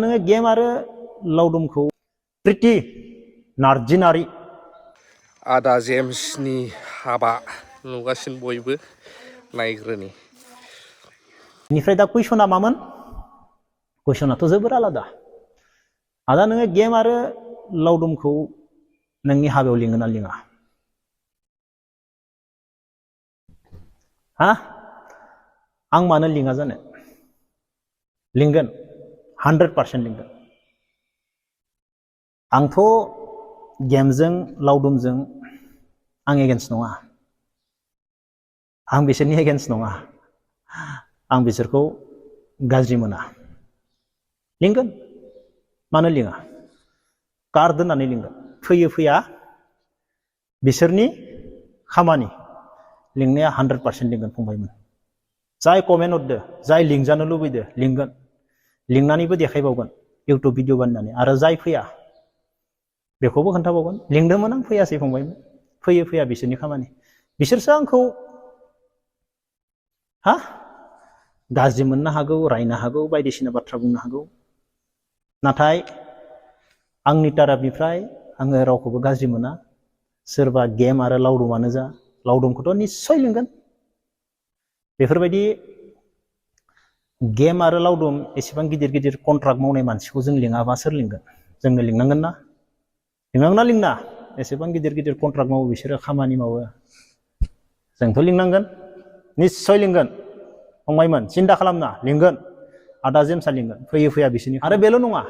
नोङो गेम आरो लावदुमखौ प्रिति नार्जिनारि आदा जेम्सनि हाबा नुगासिनो बयबो नायग्रोनि बेनिफ्राय दा कुइसना मामोन कुइसनाथ' जोबोर आलादा आदा नोङो गेम आरो लावदुमखौ नोंनि हाबायाव लिङो ना लिङा हा आं मानो लिङा जानो लिंगोन 100% लिंगोन आंथ' गेमजों लावदुमजों आं एगेन्स्ट नङा आं बिसोरनि एगेन्स्ट नङा आं बिसोरखौ गाज्रि मोना लिंगोन मानो लिङा कार्ड दोननानै लिंगोन फैयो फैया बिसोरनि खामानि लिंनाया 100% लिंगोन फंबायमोन जाय कमेन्ट हरदो जाय लिंजानो लुबैदो लिंगोन लिंनानैबो देखायबावगोन इउटुब भिडिअ बानायनानै आरो जाय फैया बेखौबो खोन्थाबावगोन लिंदोंमोन आं फैयासै फंबायमोन फैयो फैया बिसोरनि खामानि बिसोरसो आंखौ गाज्रि मोननो हागौ रायनो हागौ बायदिसिना बाथ्रा बुंनो हागौ नाथाय आंनि ताराफनिफ्राय आङो रावखौबो गाज्रि मोना सोरबा गेम आरो लावदुमानो जा लावदुमखौथ' निस्सय लिंगोन बेफोरबायदि गेम आरो लावदुम एसेबां गिदिर गिदिर कन्ट्राक्ट मावनाय मानसिखौ जों लिङाबा सोर लिंगोन जोंनो लिंनांगोन ना लिंनांगोन ना लिंना एसेबां गिदिर गिदिर कन्ट्राक्ट मावो बिसोरो खामानि मावो जोंथ' लिंनांगोन निस्सय लिंगोन फंबायमोन सिन्था खालामना लिंगोन आदा जेम्सआ लिंगोन फैयो फैया बिसोरनि आरो बेल' नङा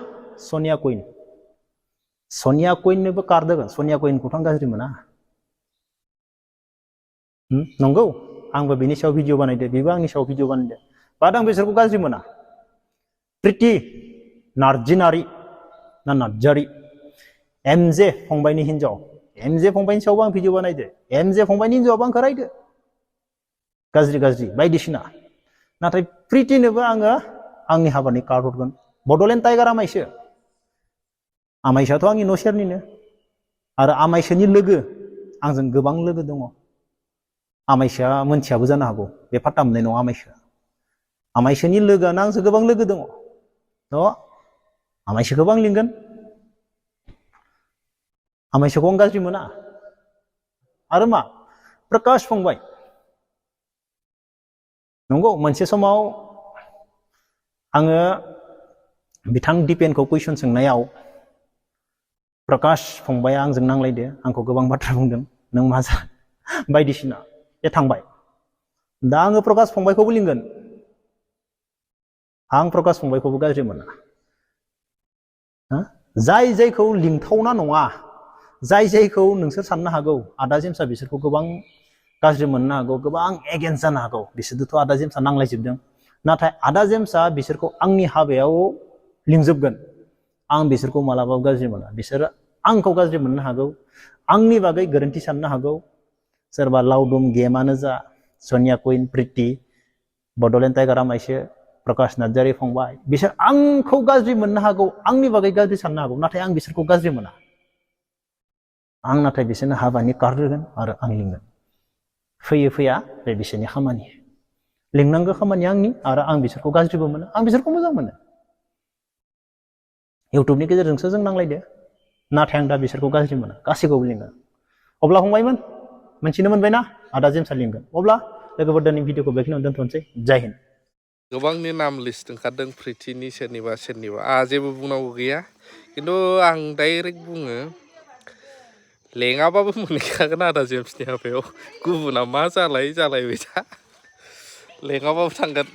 सनिया कुइननोबो कार्ड होगोन सनिया कुइनखौथ' आं गाज्रि मोना नंगौ आंबो बिनि सायाव भिडिअ बानायदो बेबो आंनि सायाव भिडिअ बानायदो बाट आं बिसोरखौ गाज्रि मोना प्रिति नार्जिनारि ना नार्जारि एमजे फंबायनि हिन्जाव एमजे फंबायनि सायावबो आं भिडिअ बानायदो एमजे फंबायनि हिन्जावाबो आंखौ रायदो गाज्रि गाज्रि बायदिसिना नाथाय प्रितिनोबो आङो आंनि हाबानि कार्ड हरगोन बड'लेण्ड टाइगार आमाइसो आमाइसोआथ' आंनि न' सेरनिनो आरो आमाइसोनि लोगो आंजों गोबां लोगो दङ आमाइसोआ मोनथियाबो जानो हागौ बे फात्ता मोननाय नङा आमाइसोनि लोगोआनो आंजों गोबां लोगो दङ थ' आमाइसोखौबो आं लिंगोन आमाइसोखौ आं गाज्रि मोना आरो मा प्रकाश फंबाय नंगौ मोनसे समाव आङो बिथां दिपेनखौ कुइसन सोंनायाव प्रकाश फंबाया आंजों नांलायदो आंखौ गोबां बाथ्रा बुंदों नों मा जा बायदिसिना बे थांबाय दा आङो प्रकाश फंबायखौबो लिंगोन आं प्रकाश फंबायखौबो गाज्रि मोना जाय जायखौ लिंथावना नङा जाय जायखौ नोंसोर साननो हागौ आदा जेम्सआ बिसोरखौ गोबां गाज्रि मोननो हागौ गोबां एगेन्स्ट जानो हागौ बिसोरजोंथ' आदा जेम्सआ नांलायजोबदों नाथाय आदा जेम्सआ बिसोरखौ आंनि हाबायाव लिंजोबगोन आं बिसोरखौ मालाबाबो गाज्रि मोना बिसोरो आंखौ गाज्रि मोननो हागौ आंनि बागै गोरोन्थि साननो हागौ सोरबा लावदुम गेमानो जा सनिया कुइन प्रिति बड'लेण्ड टाइगार आमाइसो प्रकाश नार्जारि फंबाय बिसोर आंखौ गाज्रि मोननो हागौ आंनि बागै गाज्रि साननो हागौ नाथाय आं बिसोरखौ गाज्रि मोना आं नाथाय बिसोरनो हाबानि कार्ड होगोन आरो आं लिंगोन फैयो फैया बे बिसोरनि खामानि लिंनांगौ खामानि आंनि आरो आं बिसोरखौ गाज्रिबो मोनो आं बिसोरखौ मोजां मोनो इउटुबनि गेजेरजोंसो जों नांलायदो नाथाय आं दा बिसोरखौ गाज्रि मोना गासैखौबो लिंगोन अब्ला फंबायमोन मोनथिनो मोनबायना आदा जेम्सआ लिंगोन अब्ला लोगोफोर दिनै भिडिअखौ बेखिनियावनो दोनथ'नोसै जय हिन्द गोबांनि नाम लिस्ट ओंखारदों प्रितिनि सोरनिबा आंहा जेबो बुंनांगौ गैया खिन्थु आं डाइरेक्ट बुङो लेङाबाबो मोनहैखागोन आदा जेम्सनि हाबायाव गुबुना मा जालायबाय था लेङाबाबो थांगोन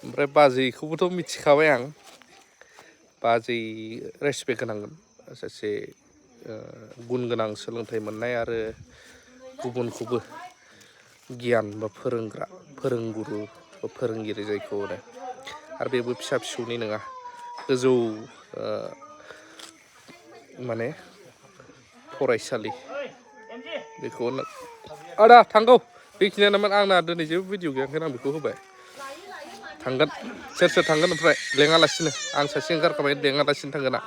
ओमफ्राय बाजैखौबोथ' मिथिखाबाय आं बाजै रेसपेक्ट होनांगोन सासे गुन गोनां सोलोंथाइ मोननाय आरो गुबुनखौबो गियान बा फोरोंग्रा फोरोंगुरु बा फोरोंगिरि जायखौ होनो आरो बेबो फिसा फिसौनि नङा गोजौ माने फरायसालि बेखौ आदा थांगौ बेखिनियानोमोन आंना दिनै जेबो भिडिअ गैया ओंखायनो आं बेखौ होबाय थांगोन सोर सोर थांगोन ओमफ्राय लेङालासिनो आं सासे ओंखारखाबाय लेङालासिनो थांगोन आं